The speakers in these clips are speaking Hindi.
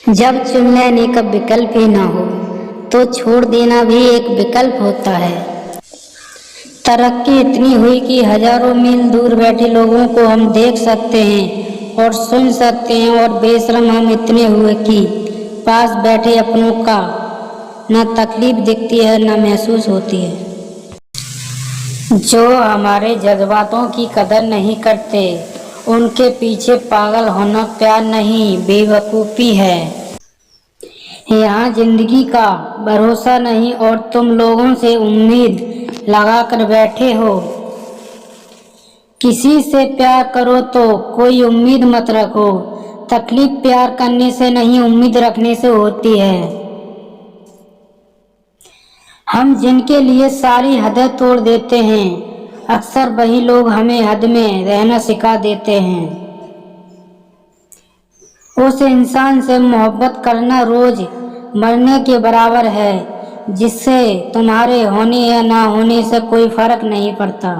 जब चुन लेने का विकल्प ही ना हो तो छोड़ देना भी एक विकल्प होता है। तरक्की इतनी हुई कि हजारों मील दूर बैठे लोगों को हम देख सकते हैं और सुन सकते हैं, और बेशरम हम इतने हुए कि पास बैठे अपनों का न तकलीफ दिखती है न महसूस होती है। जो हमारे जज्बातों की कदर नहीं करते उनके पीछे पागल होना प्यार नहीं, बेवकूफ़ी है। यहाँ जिंदगी का भरोसा नहीं और तुम लोगों से उम्मीद लगा कर बैठे हो। किसी से प्यार करो तो कोई उम्मीद मत रखो। तकलीफ प्यार करने से नहीं, उम्मीद रखने से होती है। हम जिनके लिए सारी हदें तोड़ देते हैं, अक्सर वही लोग हमें हद में रहना सिखा देते हैं। उस इंसान से मोहब्बत करना रोज मरने के बराबर है, जिससे तुम्हारे होने या ना होने से कोई फर्क नहीं पड़ता।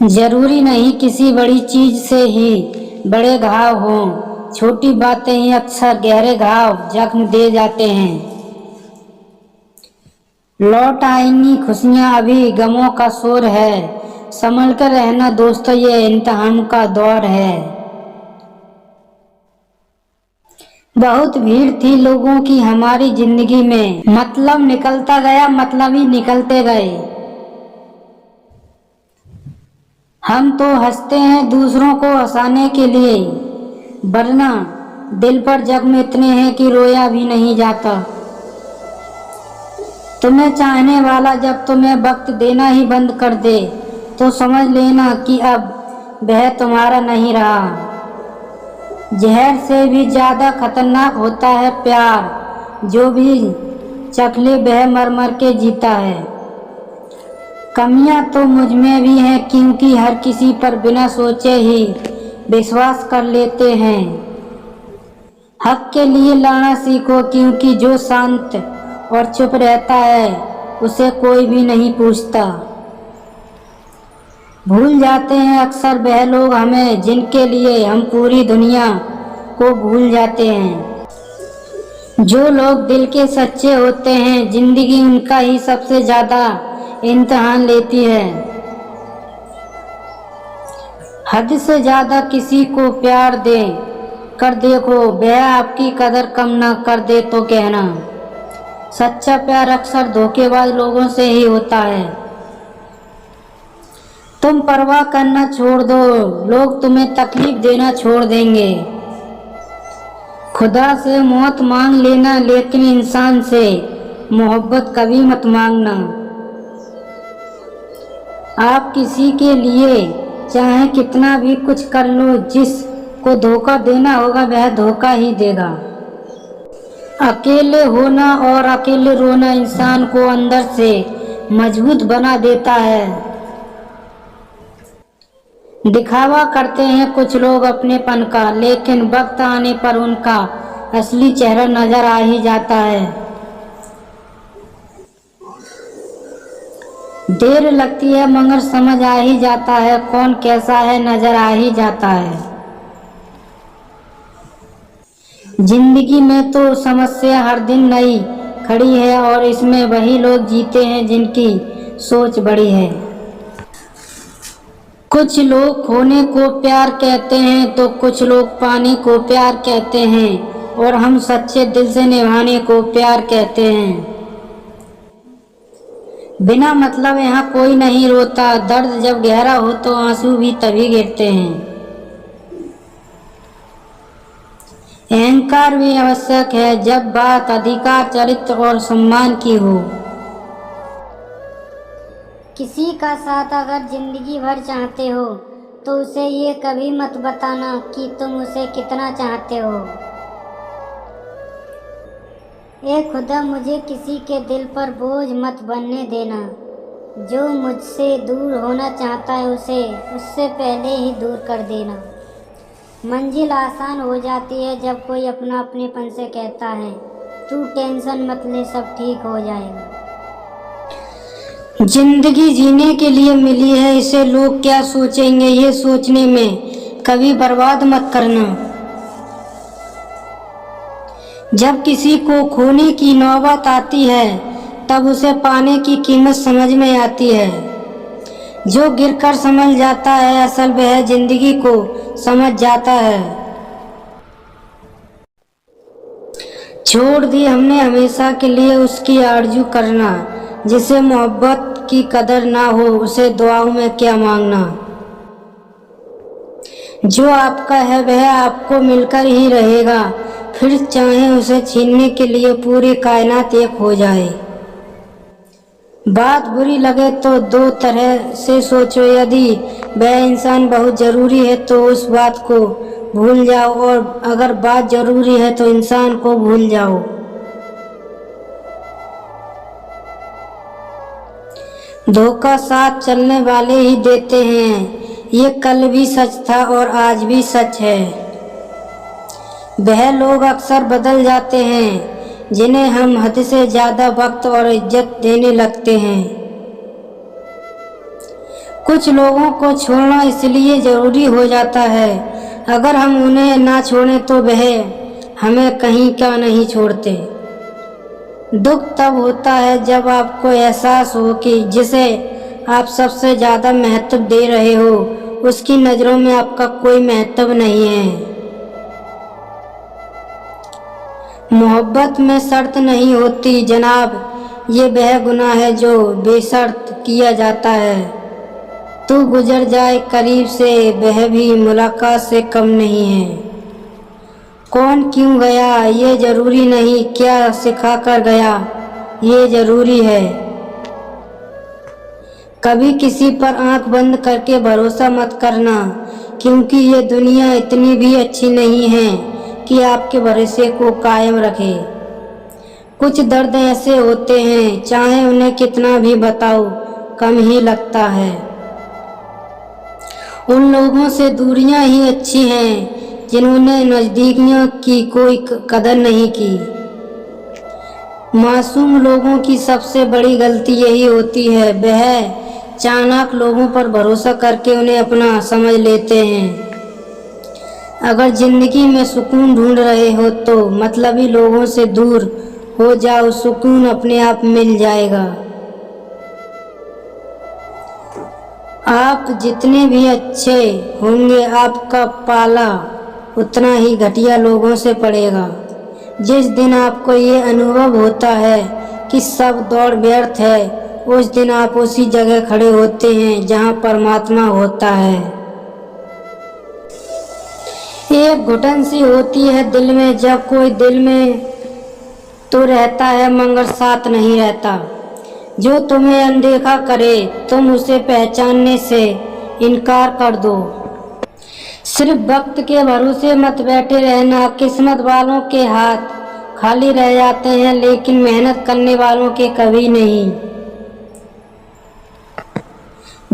जरूरी नहीं किसी बड़ी चीज से ही बड़े घाव हों, छोटी बातें ही अक्सर गहरे घाव जख्म दे जाते हैं। लौट आएंगी खुशियां, अभी गमों का शोर है। संभल कर रहना दोस्तों, ये इम्तिहान का दौर है। बहुत भीड़ थी लोगों की हमारी जिंदगी में, मतलब निकलता गया, मतलब ही निकलते गए। हम तो हंसते हैं दूसरों को हंसाने के लिए, वरना दिल पर जख्म इतने हैं कि रोया भी नहीं जाता। तुम्हें चाहने वाला जब तुम्हें वक्त देना ही बंद कर दे तो समझ लेना कि अब वह तुम्हारा नहीं रहा। जहर से भी ज्यादा खतरनाक होता है प्यार, जो भी चख ले वह मर मर के जीता है। कमियां तो मुझ में भी हैं, क्योंकि हर किसी पर बिना सोचे ही विश्वास कर लेते हैं। हक के लिए लड़ना सीखो, क्योंकि जो शांत और चुप रहता है उसे कोई भी नहीं पूछता। भूल जाते हैं अक्सर वह लोग हमें जिनके लिए हम पूरी दुनिया को भूल जाते हैं। जो लोग दिल के सच्चे होते हैं, जिंदगी उनका ही सबसे ज्यादा इम्तिहान लेती है। हद से ज्यादा किसी को प्यार दे कर देखो, वह आपकी कदर कम ना कर दे तो कहना। सच्चा प्यार अक्सर धोखेबाज लोगों से ही होता है। तुम परवाह करना छोड़ दो, लोग तुम्हें तकलीफ देना छोड़ देंगे। खुदा से मौत मांग लेना, लेकिन इंसान से मोहब्बत कभी मत मांगना। आप किसी के लिए चाहे कितना भी कुछ कर लो, जिसको धोखा देना होगा वह धोखा ही देगा। अकेले होना और अकेले रोना इंसान को अंदर से मजबूत बना देता है। दिखावा करते हैं कुछ लोग अपनेपन का, लेकिन वक्त आने पर उनका असली चेहरा नजर आ ही जाता है। देर लगती है मगर समझ आ ही जाता है, कौन कैसा है नजर आ ही जाता है। जिंदगी में तो समस्या हर दिन नई खड़ी है, और इसमें वही लोग जीते हैं जिनकी सोच बड़ी है। कुछ लोग खोने को प्यार कहते हैं तो कुछ लोग पाने को प्यार कहते हैं, और हम सच्चे दिल से निभाने को प्यार कहते हैं। बिना मतलब यहाँ कोई नहीं रोता, दर्द जब गहरा हो तो आंसू भी तभी गिरते हैं। अहंकार भी आवश्यक है जब बात अधिकार, चरित्र और सम्मान की हो। किसी का साथ अगर जिंदगी भर चाहते हो तो उसे ये कभी मत बताना कि तुम उसे कितना चाहते हो। ए खुदा, मुझे किसी के दिल पर बोझ मत बनने देना। जो मुझसे दूर होना चाहता है उसे उससे पहले ही दूर कर देना। मंजिल आसान हो जाती है जब कोई अपना अपनेपन से कहता है, तू टेंशन मत ले, सब ठीक हो जाएगा। जिंदगी जीने के लिए मिली है, इसे लोग क्या सोचेंगे ये सोचने में कभी बर्बाद मत करना। जब किसी को खोने की नौबत आती है तब उसे पाने की कीमत समझ में आती है। जो गिरकर समझ जाता है असल वह जिंदगी को समझ जाता है। छोड़ दी हमने हमेशा के लिए उसकी आरज़ू करना, जिसे मोहब्बत की कदर ना हो उसे दुआओं में क्या मांगना। जो आपका है वह आपको मिलकर ही रहेगा, फिर चाहे उसे छीनने के लिए पूरी कायनात एक हो जाए। बात बुरी लगे तो दो तरह से सोचो, यदि वह इंसान बहुत ज़रूरी है तो उस बात को भूल जाओ, और अगर बात ज़रूरी है तो इंसान को भूल जाओ। धोखा साथ चलने वाले ही देते हैं, ये कल भी सच था और आज भी सच है। वह लोग अक्सर बदल जाते हैं जिन्हें हम हद से ज़्यादा वक्त और इज्जत देने लगते हैं। कुछ लोगों को छोड़ना इसलिए ज़रूरी हो जाता है, अगर हम उन्हें ना छोड़ें तो वह हमें कहीं का नहीं छोड़ते। दुख तब होता है जब आपको एहसास हो कि जिसे आप सबसे ज़्यादा महत्व दे रहे हो उसकी नज़रों में आपका कोई महत्व नहीं है। मोहब्बत में शर्त नहीं होती जनाब, ये वह गुनाह है जो बेशर्त किया जाता है। तू गुजर जाए करीब से वह भी मुलाकात से कम नहीं है। कौन क्यों गया ये ज़रूरी नहीं, क्या सिखा कर गया ये ज़रूरी है। कभी किसी पर आंख बंद करके भरोसा मत करना, क्योंकि ये दुनिया इतनी भी अच्छी नहीं है कि आपके भरोसे को कायम रखे। कुछ दर्द ऐसे होते हैं चाहे उन्हें कितना भी बताओ कम ही लगता है। उन लोगों से दूरियां ही अच्छी हैं जिन्होंने नज़दीकियों की कोई कदर नहीं की। मासूम लोगों की सबसे बड़ी गलती यही होती है, वह चालाक लोगों पर भरोसा करके उन्हें अपना समझ लेते हैं। अगर ज़िंदगी में सुकून ढूंढ रहे हो तो मतलबी लोगों से दूर हो जाओ, सुकून अपने आप मिल जाएगा। आप जितने भी अच्छे होंगे आपका पाला उतना ही घटिया लोगों से पड़ेगा। जिस दिन आपको ये अनुभव होता है कि सब दौड़ व्यर्थ है, उस दिन आप उसी जगह खड़े होते हैं जहां परमात्मा होता है। एक घुटन सी होती है दिल में, जब कोई दिल में तो रहता है मगर साथ नहीं रहता। जो तुम्हें अनदेखा करे तुम उसे पहचानने से इनकार कर दो। सिर्फ वक्त के भरोसे मत बैठे रहना, किस्मत वालों के हाथ खाली रह जाते हैं लेकिन मेहनत करने वालों के कभी नहीं।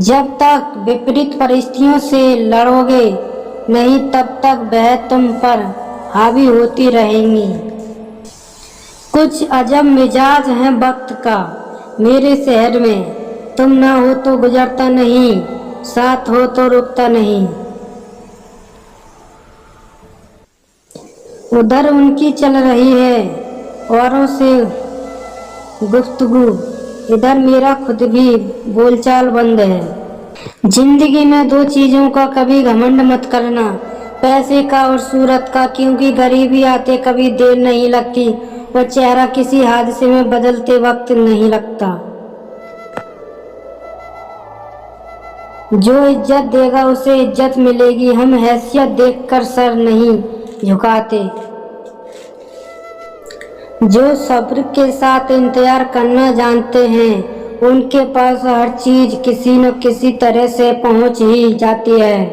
जब तक विपरीत परिस्थितियों से लड़ोगे नहीं तब तक वह तुम पर हावी होती रहेंगी। कुछ अजब मिजाज है वक्त का मेरे शहर में, तुम ना हो तो गुजरता नहीं, साथ हो तो रुकता नहीं। उधर उनकी चल रही है औरों से गुफ्तगू, इधर मेरा खुद भी बोलचाल बंद है। जिंदगी में दो चीज़ों का कभी घमंड मत करना, पैसे का और सूरत का, क्योंकि गरीबी आते कभी देर नहीं लगती और चेहरा किसी हादसे में बदलते वक्त नहीं लगता। जो इज्जत देगा उसे इज्जत मिलेगी, हम हैसियत देखकर सर नहीं झुकाते। जो सब्र के साथ इंतजार करना जानते हैं उनके पास हर चीज किसी न किसी तरह से पहुंच ही जाती है।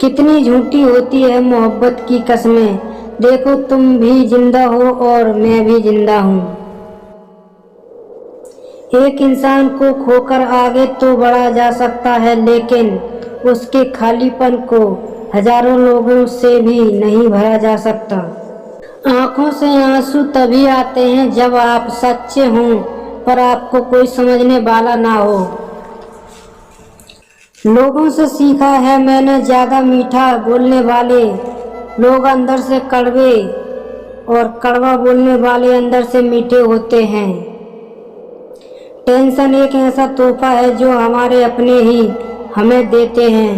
कितनी झूठी होती है मोहब्बत की कस्में, देखो तुम भी जिंदा हो और मैं भी जिंदा हूँ। एक इंसान को खोकर आगे तो बढ़ा जा सकता है लेकिन उसके खालीपन को हजारों लोगों से भी नहीं भरा जा सकता। आंखों से आंसू तभी आते हैं जब आप सच्चे हों पर आपको कोई समझने वाला ना हो। लोगों से सीखा है मैंने, ज्यादा मीठा बोलने वाले लोग अंदर से कड़वे और कड़वा बोलने वाले अंदर से मीठे होते हैं। टेंशन एक ऐसा तोहफा है जो हमारे अपने ही हमें देते हैं।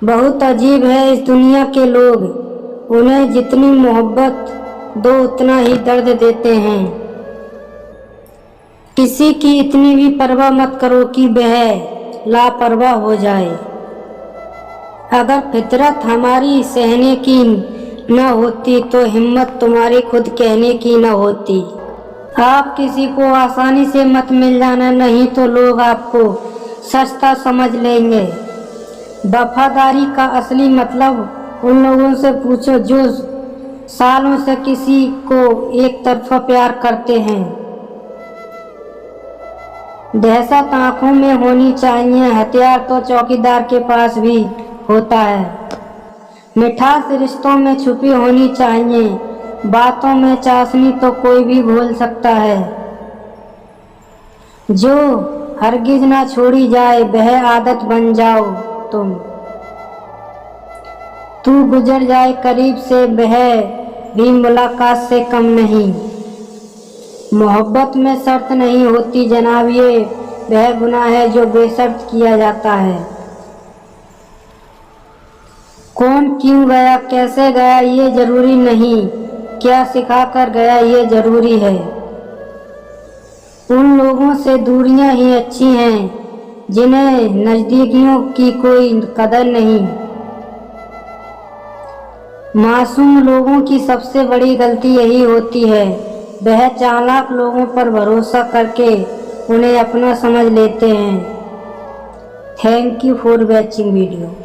बहुत अजीब है इस दुनिया के लोग, उन्हें जितनी मोहब्बत दो उतना ही दर्द देते हैं। किसी की इतनी भी परवाह मत करो कि वह लापरवाह हो जाए। अगर फितरत हमारी सहने की न होती तो हिम्मत तुम्हारी खुद कहने की न होती। आप किसी को आसानी से मत मिल जाना, नहीं तो लोग आपको सस्ता समझ लेंगे। वफादारी का असली मतलब उन लोगों से पूछो जो सालों से किसी को एक तरफा प्यार करते हैं। दहशत आंखों में होनी चाहिए, हथियार तो चौकीदार के पास भी होता है। मिठास रिश्तों में छुपी होनी चाहिए, बातों में चाशनी तो कोई भी भूल सकता है। जो हरगिज ना छोड़ी जाए वह आदत बन जाओ तुम। तू गुजर जाए करीब से वह भी मुलाकात से कम नहीं। मोहब्बत में शर्त नहीं होती जनाब, ये वह गुनाह है जो बेशर्त किया जाता है। कौन क्यों गया, कैसे गया ये जरूरी नहीं, क्या सिखा कर गया ये जरूरी है। उन लोगों से दूरियां ही अच्छी हैं जिन्हें नज़दीकियों की कोई कदर नहीं। मासूम लोगों की सबसे बड़ी गलती यही होती है, वह चालाक लोगों पर भरोसा करके उन्हें अपना समझ लेते हैं। Thank you for watching video.